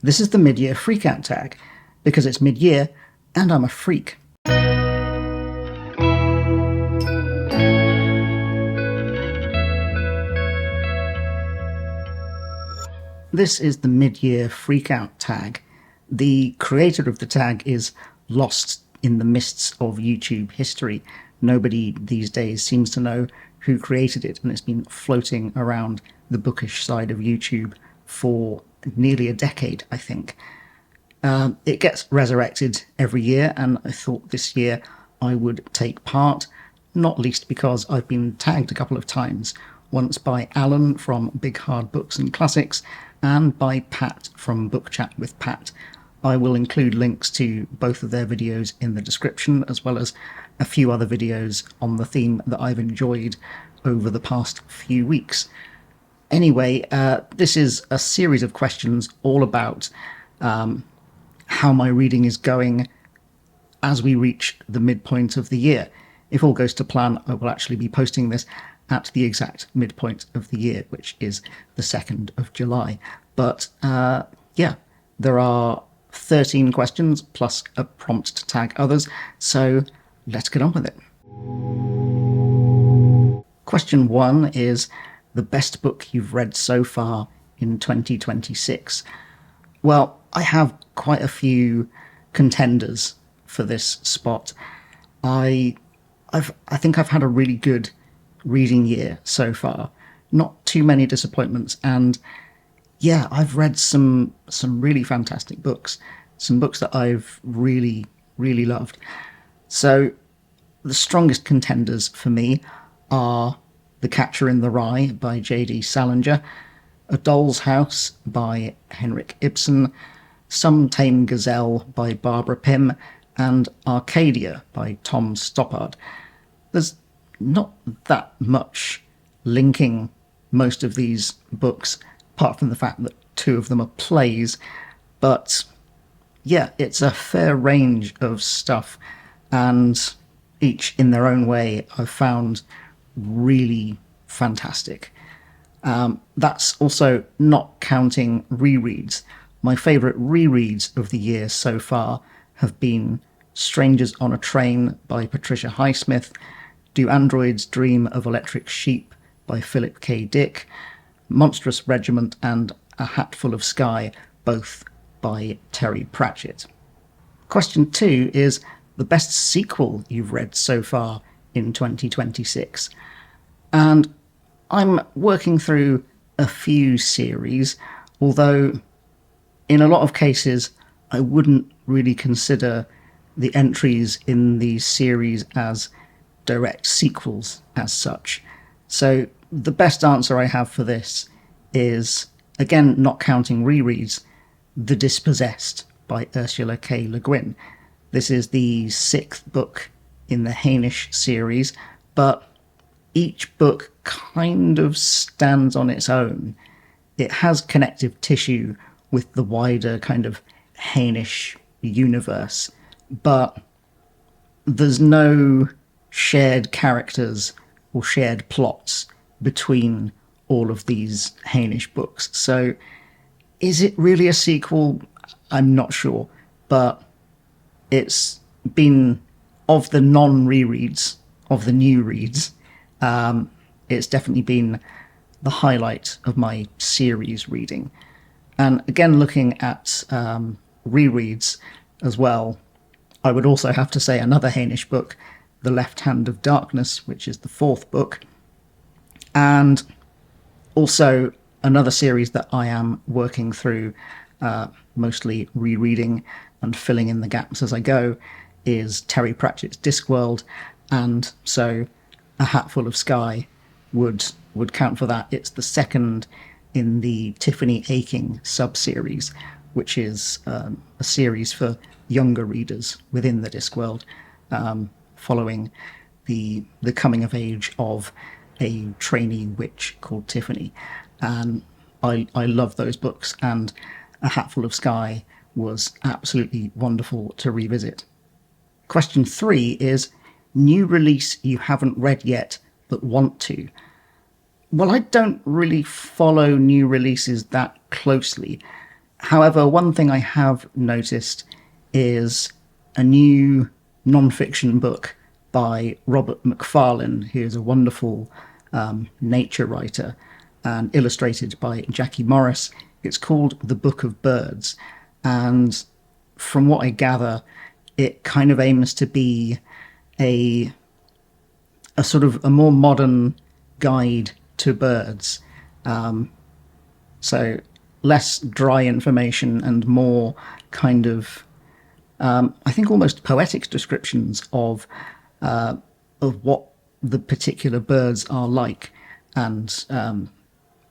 This is the mid-year freakout tag, because it's mid-year and I'm a freak. This is the mid-year freakout tag. The creator of the tag is lost in the mists of YouTube history. Nobody these days seems to know who created it, and it's been floating around the bookish side of YouTube for nearly a decade, I think. It gets resurrected every year, and I thought this year I would take part, not least because I've been tagged a couple of times, once by Alan from Big Hard Books and Classics, and by Pat from Book Chat with Pat. I will include links to both of their videos in the description, as well as a few other videos on the theme that I've enjoyed over the past few weeks. Anyway, this is a series of questions all about how my reading is going as we reach the midpoint of the year. If all goes to plan, I will actually be posting this at the exact midpoint of the year, which is the 2nd of July. But yeah, there are 13 questions plus a prompt to tag others, so let's get on with it. Question 1 is the best book you've read so far in 2026. Well, I have quite a few contenders for this spot. I think I've had a really good reading year so far. Not too many disappointments, and yeah, I've read some really fantastic books, some books that I've really, really loved. So the strongest contenders for me are The Catcher in the Rye by J.D. Salinger, A Doll's House by Henrik Ibsen, Some Tame Gazelle by Barbara Pym, and Arcadia by Tom Stoppard. There's not that much linking most of these books, apart from the fact that 2 of them are plays, but yeah, it's a fair range of stuff, and each in their own way I've found really fantastic. That's also not counting rereads. My favourite rereads of the year so far have been Strangers on a Train by Patricia Highsmith, Do Androids Dream of Electric Sheep by Philip K. Dick, Monstrous Regiment, and A Hatful of Sky, both by Terry Pratchett. Question 2 is the best sequel you've read so far in 2026. And I'm working through a few series, although in a lot of cases I wouldn't really consider the entries in these series as direct sequels as such. So the best answer I have for this is, again not counting rereads, The Dispossessed by Ursula K. Le Guin. This is the 6th book in the Hainish series, but each book kind of stands on its own. It has connective tissue with the wider kind of Hainish universe, but there's no shared characters or shared plots between all of these Hainish books. So is it really a sequel? I'm not sure, but it's been, of the non-rereads, of the new reads, it's definitely been the highlight of my series reading. And again, looking at rereads as well, I would also have to say another Hainish book, The Left Hand of Darkness, which is the 4th book, and also another series that I am working through, mostly rereading and filling in the gaps as I go, is Terry Pratchett's Discworld, and so A Hatful of Sky would count for that. It's the 2nd in the Tiffany Aching sub-series, which is a series for younger readers within the Discworld, following the coming of age of a trainee witch called Tiffany. And I love those books, and A Hatful of Sky was absolutely wonderful to revisit. Question 3 is new release you haven't read yet but want to. Well, I don't really follow new releases that closely. However, one thing I have noticed is a new non-fiction book by Robert Macfarlane, who is a wonderful nature writer, and illustrated by Jackie Morris. It's called The Book of Birds, and from what I gather, it kind of aims to be a sort of a more modern guide to birds. So less dry information and more kind of, I think, almost poetic descriptions of what the particular birds are like, and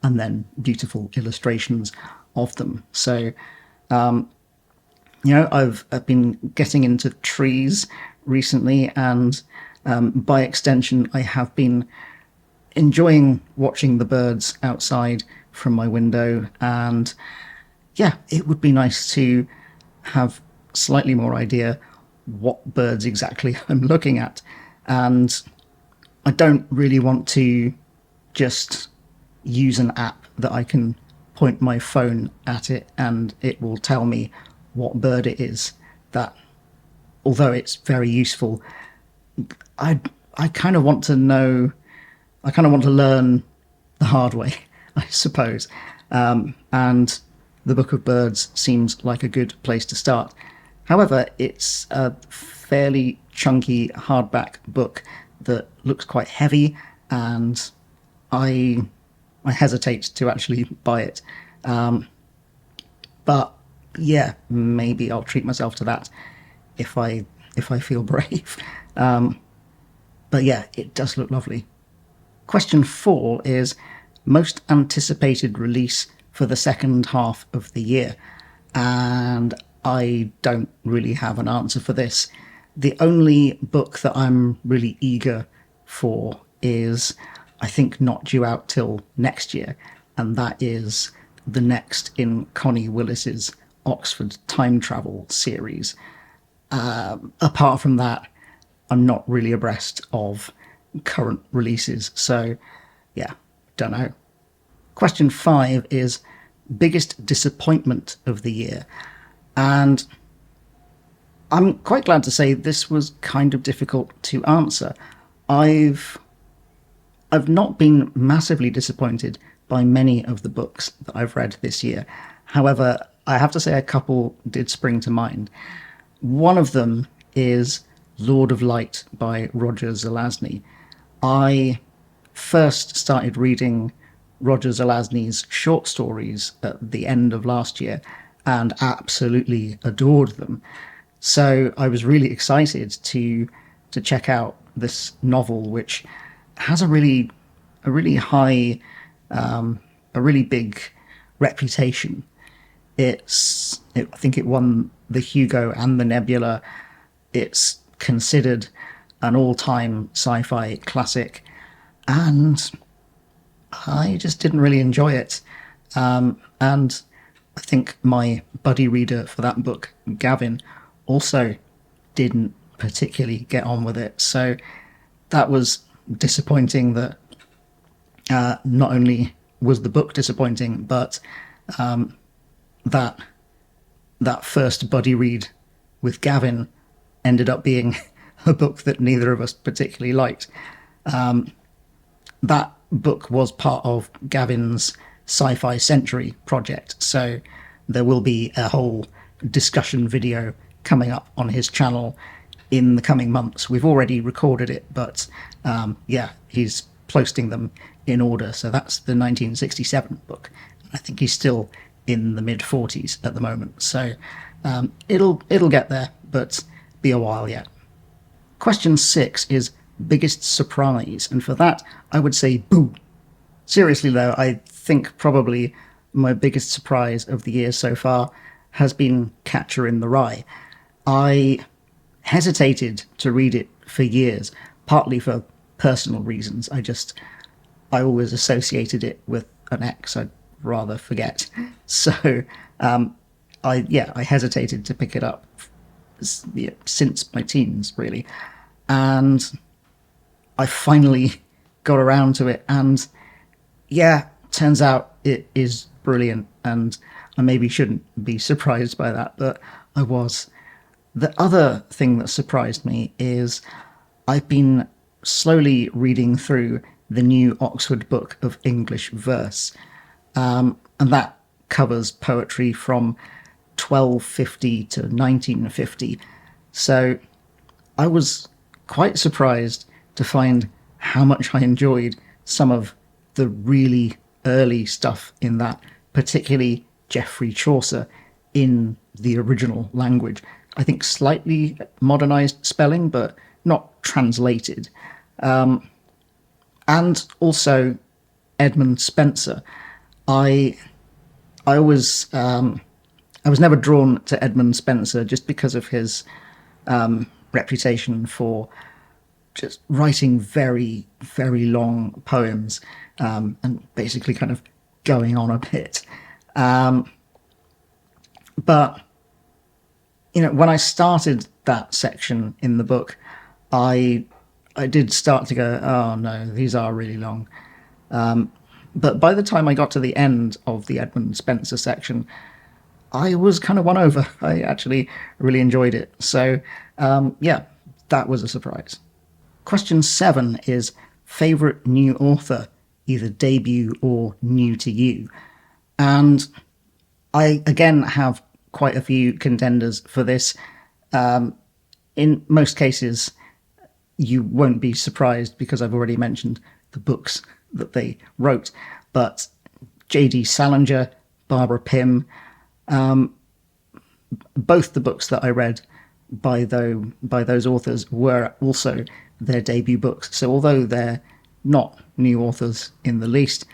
then beautiful illustrations of them. So, I've been getting into trees recently, and by extension, I have been enjoying watching the birds outside from my window. And yeah, it would be nice to have slightly more idea what birds exactly I'm looking at. And I don't really want to just use an app that I can point my phone at it and it will tell me what bird it is. That, although it's very useful, I kind of want to know, I kind of want to learn the hard way, I suppose. And The Book of Birds seems like a good place to start. However, it's a fairly chunky hardback book that looks quite heavy, and I hesitate to actually buy it. But yeah, maybe I'll treat myself to that if I feel brave. But yeah, it does look lovely. Question 4 is most anticipated release for the second half of the year. And I don't really have an answer for this. The only book that I'm really eager for is, I think, not due out till next year, and that is the next in Connie Willis's Oxford Time Travel series. Apart from that, I'm not really abreast of current releases, so yeah, don't know. Question 5 is biggest disappointment of the year. And I'm quite glad to say this was kind of difficult to answer. I've not been massively disappointed by many of the books that I've read this year. However, I have to say a couple did spring to mind. One of them is Lord of Light by Roger Zelazny. I first started reading Roger Zelazny's short stories at the end of last year and absolutely adored them. So I was really excited to check out this novel, which has a really high, a really big reputation. I think it won the Hugo and the Nebula. It's considered an all-time sci-fi classic, and I just didn't really enjoy it. And I think my buddy reader for that book, Gavin, also didn't particularly get on with it. So that was disappointing. That not only was the book disappointing, but that first buddy read with Gavin ended up being a book that neither of us particularly liked. That book was part of Gavin's Sci-Fi Century project, so there will be a whole discussion video coming up on his channel in the coming months. We've already recorded it, but yeah, he's posting them in order. So that's the 1967 book. I think he's still in the mid-40s at the moment. So it'll get there, but be a while yet. Question 6 is biggest surprise, and for that I would say boo. Seriously though, I think probably my biggest surprise of the year so far has been Catcher in the Rye. I hesitated to read it for years, partly for personal reasons. I always associated it with an ex I'd rather forget. So I hesitated to pick it up since my teens, really. And I finally got around to it, and yeah, turns out it is brilliant. And I maybe shouldn't be surprised by that, but I was. The other thing that surprised me is I've been slowly reading through the new Oxford Book of English Verse, and that covers poetry from 1250 to 1950. So I was quite surprised to find how much I enjoyed some of the really early stuff in that, particularly Geoffrey Chaucer in the original language. I think slightly modernized spelling, but not translated. And also Edmund Spenser. I I was I was never drawn to Edmund Spenser just because of his reputation for just writing very, very long poems, and basically kind of going on a bit. But when I started that section in the book, I did start to go, oh no, these are really long. But by the time I got to the end of the Edmund Spenser section, I was kind of won over. I actually really enjoyed it. So, yeah, that was a surprise. Question 7 is favourite new author, either debut or new to you. And I, again, have quite a few contenders for this. In most cases, you won't be surprised because I've already mentioned the books that they wrote. But J.D. Salinger, Barbara Pym, both the books that I read by those authors were also their debut books. So although they're not new authors in the least,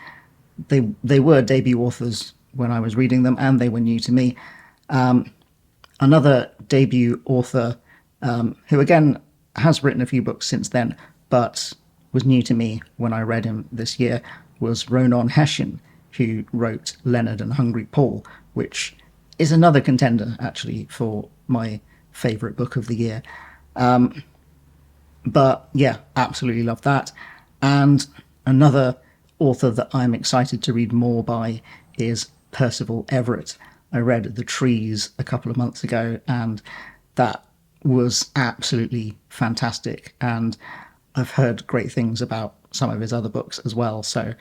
they were debut authors when I was reading them, and they were new to me. Another debut author, who again has written a few books since then, but was new to me when I read him this year, was Ronan Hession, who wrote Leonard and Hungry Paul, which is another contender, actually, for my favourite book of the year. But yeah, absolutely love that. And another author that I'm excited to read more by is Percival Everett. I read The Trees a couple of months ago, and that was absolutely fantastic. And I've heard great things about some of his other books as well. So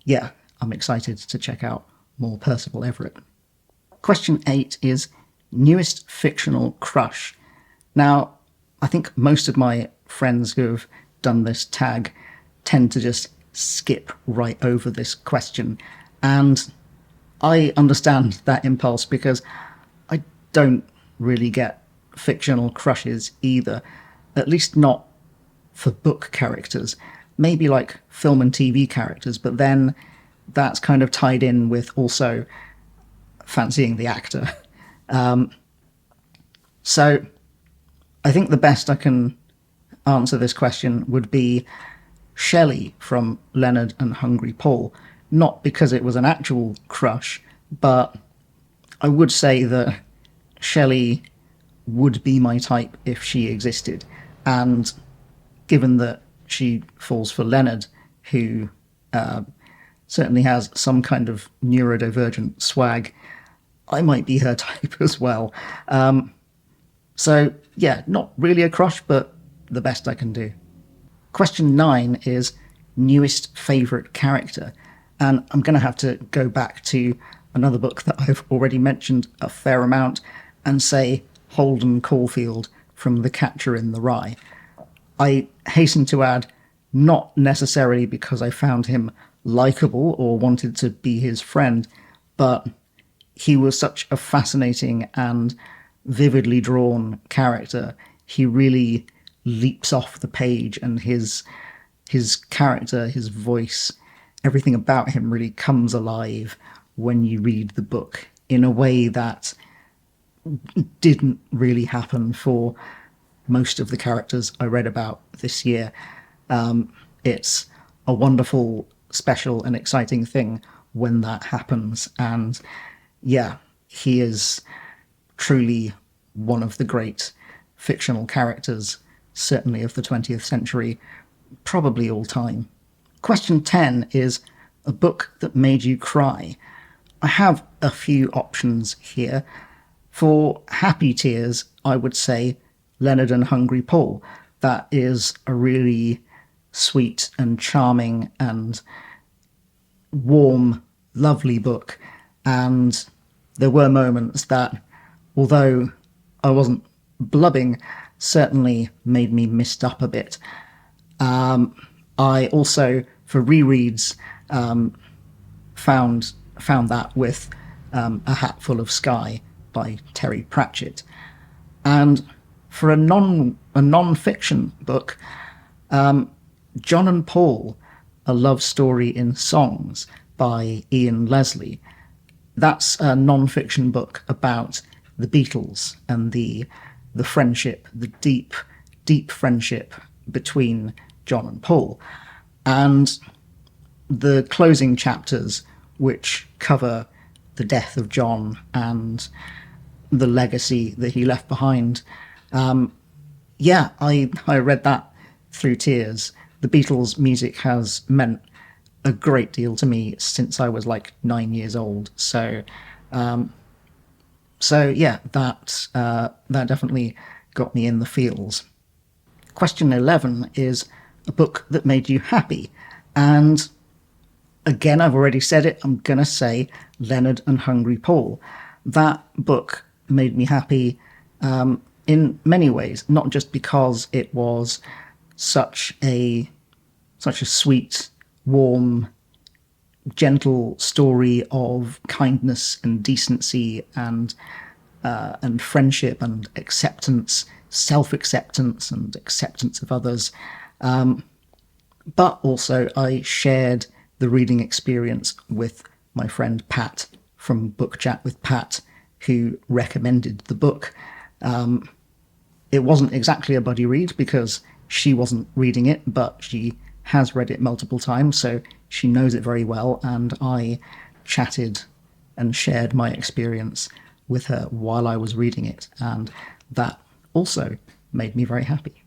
yeah, I'm excited to check out more Percival Everett. Question 8 is newest fictional crush. Now, I think most of my friends who have done this tag tend to just skip right over this question. And I understand that impulse because I don't really get fictional crushes either, at least not for book characters. Maybe like film and TV characters, but then that's kind of tied in with also fancying the actor. So I think the best I can answer this question would be Shelley from Leonard and Hungry Paul. Not because it was an actual crush, but I would say that Shelley would be my type if she existed. And given that she falls for Leonard, who certainly has some kind of neurodivergent swag, I might be her type as well. So yeah, not really a crush, but the best I can do. Question 9 is newest favourite character. And I'm going to have to go back to another book that I've already mentioned a fair amount and say Holden Caulfield from The Catcher in the Rye. I hasten to add, not necessarily because I found him likeable or wanted to be his friend, but he was such a fascinating and vividly drawn character. He really leaps off the page, and his character, his voice, everything about him really comes alive when you read the book in a way that didn't really happen for most of the characters I read about this year. It's a wonderful, special, and exciting thing when that happens. And yeah, he is truly one of the great fictional characters, certainly of the 20th century, probably all time. Question 10 is a book that made you cry. I have a few options here. For happy tears, I would say Leonard and Hungry Paul. That is a really sweet and charming and warm, lovely book. And there were moments that, although I wasn't blubbing, certainly made me mist up a bit. I also, for rereads, found that with A Hatful of Sky by Terry Pratchett. And for a non-fiction book, John and Paul, A Love Story in Songs by Ian Leslie. That's a non-fiction book about the Beatles and the friendship, the deep friendship between John and Paul. And the closing chapters, which cover the death of John and the legacy that he left behind. I read that through tears. The Beatles' music has meant a great deal to me since I was like 9 years old. So that definitely got me in the feels. Question 11 is a book that made you happy. And again, I've already said it, I'm going to say Leonard and Hungry Paul. That book made me happy in many ways, not just because it was such a sweet, warm, gentle story of kindness and decency and friendship and acceptance, self-acceptance and acceptance of others. But also I shared the reading experience with my friend Pat from Book Chat with Pat, who recommended the book. It wasn't exactly a buddy read because she wasn't reading it, but she has read it multiple times, so she knows it very well, and I chatted and shared my experience with her while I was reading it, and that also made me very happy.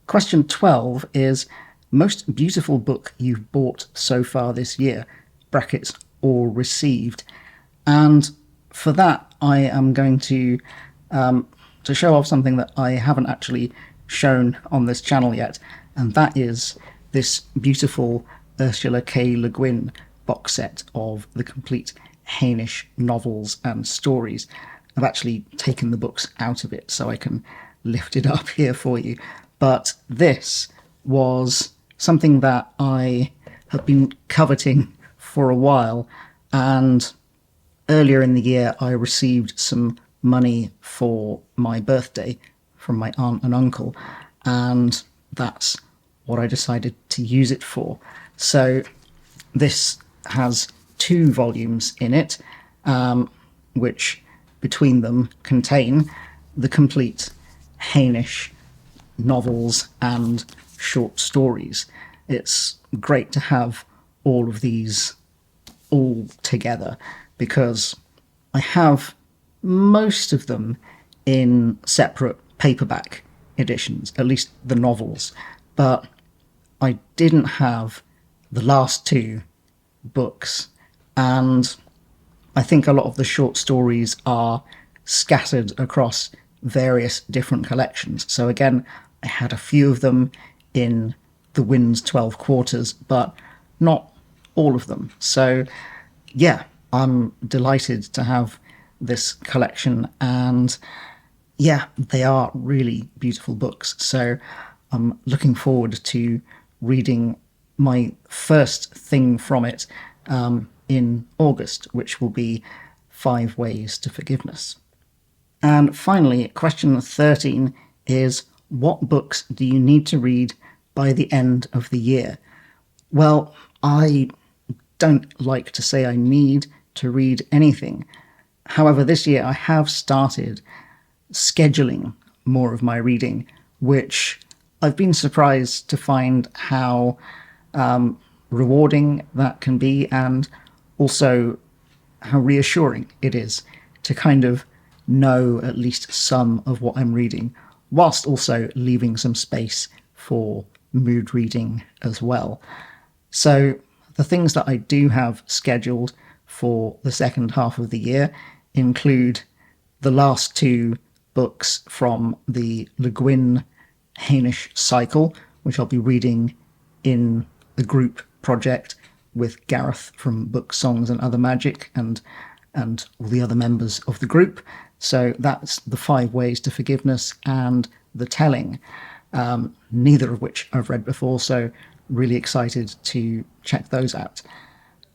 Question 12 is most beautiful book you've bought so far this year, brackets, or received. And for that, I am going to show off something that I haven't actually shown on this channel yet, and that is this beautiful Ursula K. Le Guin box set of the complete Hainish novels and stories. I've actually taken the books out of it so I can lift it up here for you. But this was something that I have been coveting for a while, and earlier in the year I received some money for my birthday from my aunt and uncle, and that's what I decided to use it for. So this has 2 volumes in it, which between them contain the complete Hainish novels and short stories. It's great to have all of these all together because I have most of them in separate paperback editions, at least the novels, but I didn't have the last 2 books, and I think a lot of the short stories are scattered across various different collections. So again, I had a few of them in the Wind's 12 Quarters, but not all of them. So yeah, I'm delighted to have this collection, and yeah, they are really beautiful books. So I'm looking forward to reading my first thing from it in August, which will be 5 Ways to Forgiveness. And finally, question 13 is, what books do you need to read by the end of the year? Well, I don't like to say I need to read anything. However, this year I have started scheduling more of my reading, which I've been surprised to find how rewarding that can be, and also how reassuring it is to kind of know at least some of what I'm reading, whilst also leaving some space for mood reading as well. So the things that I do have scheduled for the second half of the year include the last two books from the Guin Hainish cycle, which I'll be reading in the group project with Gareth from Book Songs and Other Magic and all the other members of the group. So that's The 5 Ways to Forgiveness and The Telling, neither of which I've read before, so really excited to check those out.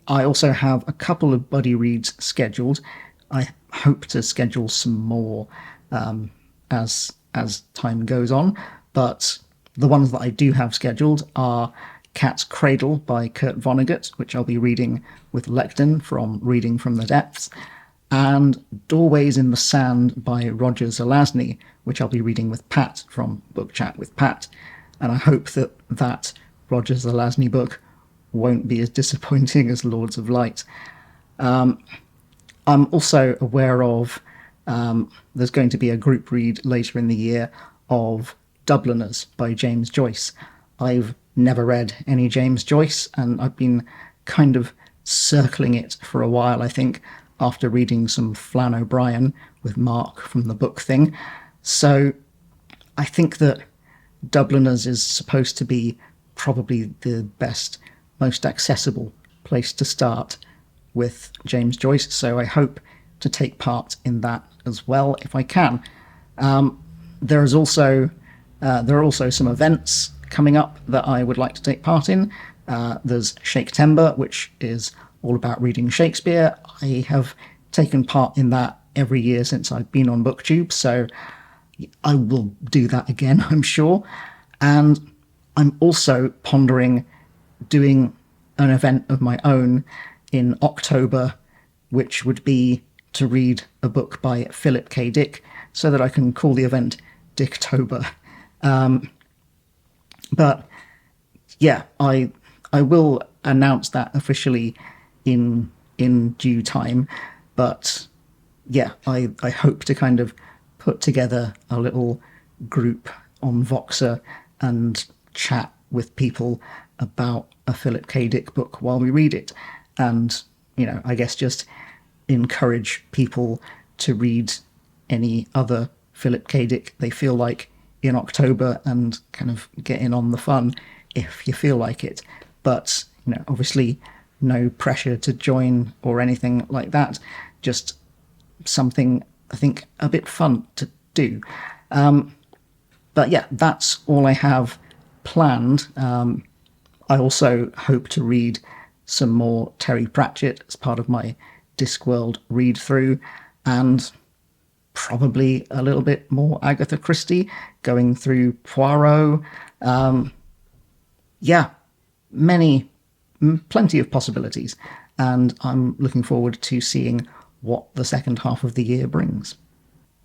I also have a couple of buddy reads scheduled. I hope to schedule some more as time goes on, but the ones that I do have scheduled are Cat's Cradle by Kurt Vonnegut, which I'll be reading with Lecton from Reading from the Depths, and Doorways in the Sand by Roger Zelazny, which I'll be reading with Pat from Book Chat with Pat. And I hope that Roger Zelazny book won't be as disappointing as Lords of Light. I'm also aware of there's going to be a group read later in the year of Dubliners by James Joyce. I've never read any James Joyce, and I've been kind of circling it for a while, I think, after reading some Flann O'Brien with Mark from the book thing. So I think that Dubliners is supposed to be probably the best, most accessible place to start with James Joyce, so I hope to take part in that as well if I can. There are also some events coming up that I would like to take part in. There's Shake-Tember, which is all about reading Shakespeare. I have taken part in that every year since I've been on BookTube, so I will do that again, I'm sure. And I'm also pondering doing an event of my own in October, which would be to read a book by Philip K. Dick, so that I can call the event Dicktober. But yeah, I will announce that officially in due time. But yeah, I hope to kind of put together a little group on Voxer and chat with people about a Philip K. Dick book while we read it. And, I guess just encourage people to read any other Philip K. Dick they feel like in October and kind of get in on the fun if you feel like it. But, obviously no pressure to join or anything like that. Just something, I think, a bit fun to do. But yeah, that's all I have planned. I also hope to read some more Terry Pratchett as part of my Discworld read-through, and probably a little bit more Agatha Christie, going through Poirot. Plenty of possibilities, and I'm looking forward to seeing what the second half of the year brings.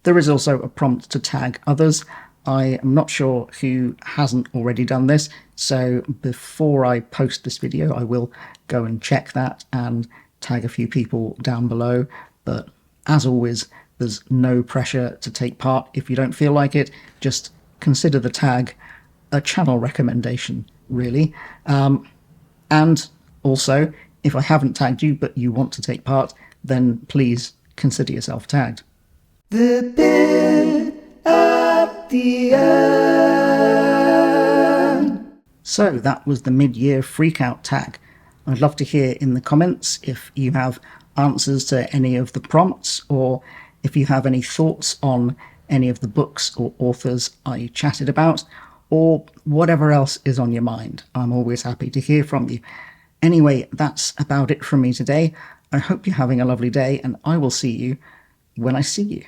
There is also a prompt to tag others. I am not sure who hasn't already done this, so before I post this video, I will go and check that and tag a few people down below. But as always, there's no pressure to take part if you don't feel like it. Just consider the tag a channel recommendation, really. And also, if I haven't tagged you but you want to take part, then please consider yourself tagged. The bit at the end. So that was the mid-year freakout tag. I'd love to hear in the comments if you have answers to any of the prompts, or if you have any thoughts on any of the books or authors I chatted about, or whatever else is on your mind. I'm always happy to hear from you. Anyway, that's about it from me today. I hope you're having a lovely day, and I will see you when I see you.